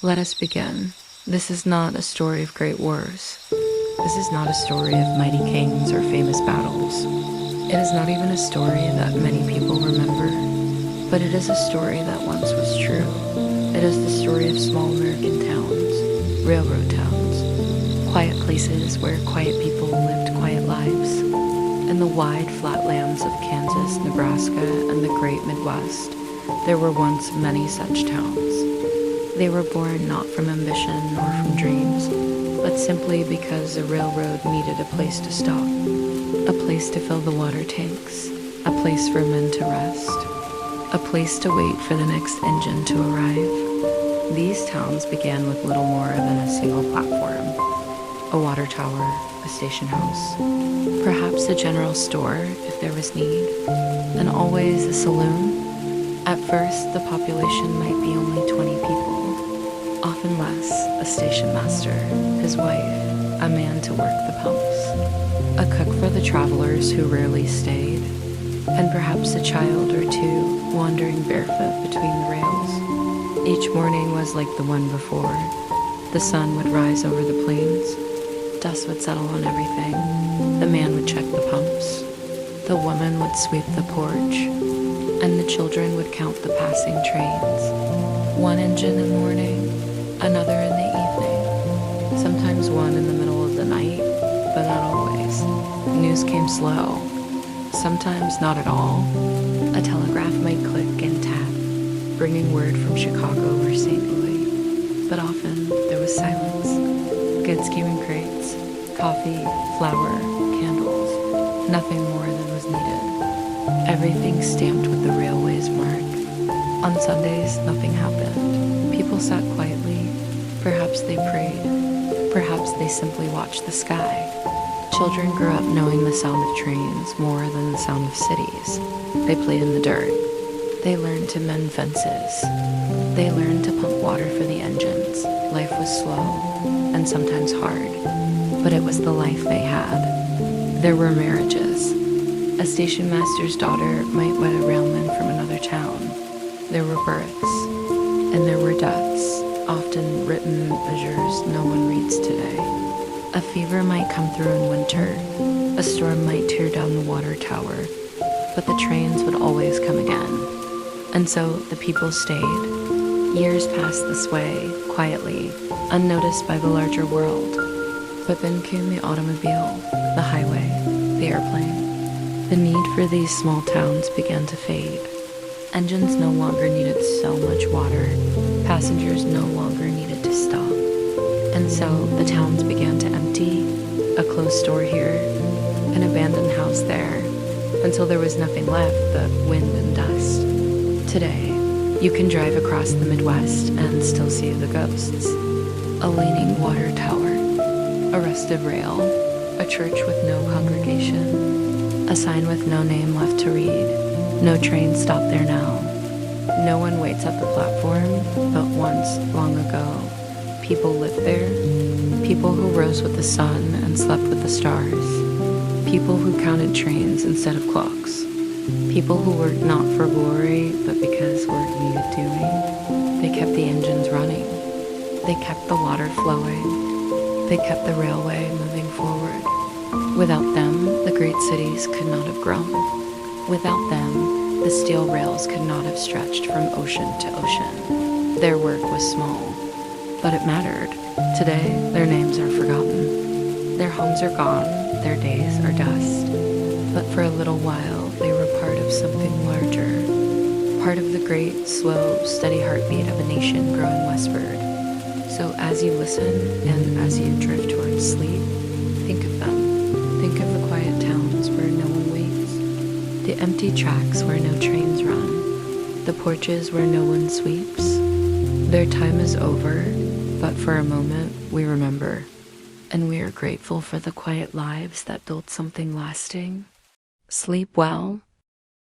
Let us begin. This is not a story of great wars. This is not a story of mighty kings or famous battles. It is not even a story that many people remember, but it is a story that once was true. It is the story of small American towns, railroad towns, quiet places where quiet people lived quiet lives. In the wide flatlands of Kansas, Nebraska, and the great Midwest, there were once many such towns. They were born not from ambition nor from dreams, but simply because the railroad needed a place to stop, a place to fill the water tanks, a place for men to rest, a place to wait for the next engine to arrive. These towns began with little more than a single platform, a water tower, a station house, perhaps a general store if there was need, and always a saloon. At first, the population might be only 20 people. Often less, a station master, his wife, a man to work the pumps, a cook for the travelers who rarely stayed, and perhaps a child or two wandering barefoot between the rails. Each morning was like the one before. The sun would rise over the plains, dust would settle on everything, the man would check the pumps, the woman would sweep the porch, and the children would count the passing trains. One engine in the morning, another in the evening, sometimes one in the middle of the night, but not always. News came slow, sometimes not at all. A telegraph might click and tap, bringing word from Chicago or St. Louis, but often there was silence. Goods came in crates, coffee, flour, candles, nothing more than was needed. Everything stamped with the railway's mark. On Sundays, nothing happened. People sat quietly. Perhaps they prayed. Perhaps they simply watched the sky. Children grew up knowing the sound of trains more than the sound of cities. They played in the dirt. They learned to mend fences. They learned to pump water for the engines. Life was slow and sometimes hard, but it was the life they had. There were marriages. A station master's daughter might wed a railman from another town. There were births, and there were deaths, often written in ledgers no one reads today. A fever might come through in winter. A storm might tear down the water tower, but the trains would always come again. And so the people stayed. Years passed this way, quietly, unnoticed by the larger world. But then came the automobile, the highway, the airplane. The need for these small towns began to fade. Engines no longer needed so much water. Passengers no longer needed to stop. And so the towns began to empty, a closed store here, an abandoned house there, until there was nothing left but wind and dust. Today, you can drive across the Midwest and still see the ghosts. A leaning water tower, a rusted rail, a church with no congregation, a sign with no name left to read. No train stopped there now. No one waits at the platform, but once, long ago, people lived there. People who rose with the sun and slept with the stars. People who counted trains instead of clocks. People who worked not for glory, but because work needed doing. They kept the engines running. They kept the water flowing. They kept the railway moving forward. Without them, the great cities could not have grown. Without them, the steel rails could not have stretched from ocean to ocean. Their work was small, but it mattered. Today, their names are forgotten. Their homes are gone, their days are dust. But for a little while, they were part of something larger, part of the great, slow, steady heartbeat of a nation growing westward. So as you listen and as you drift towards sleep, think of them. Think of the quiet towns where no one waits. The empty tracks where no trains run, the porches where no one sweeps. Their time is over, but for a moment we remember, and we are grateful for the quiet lives that built something lasting. Sleep well,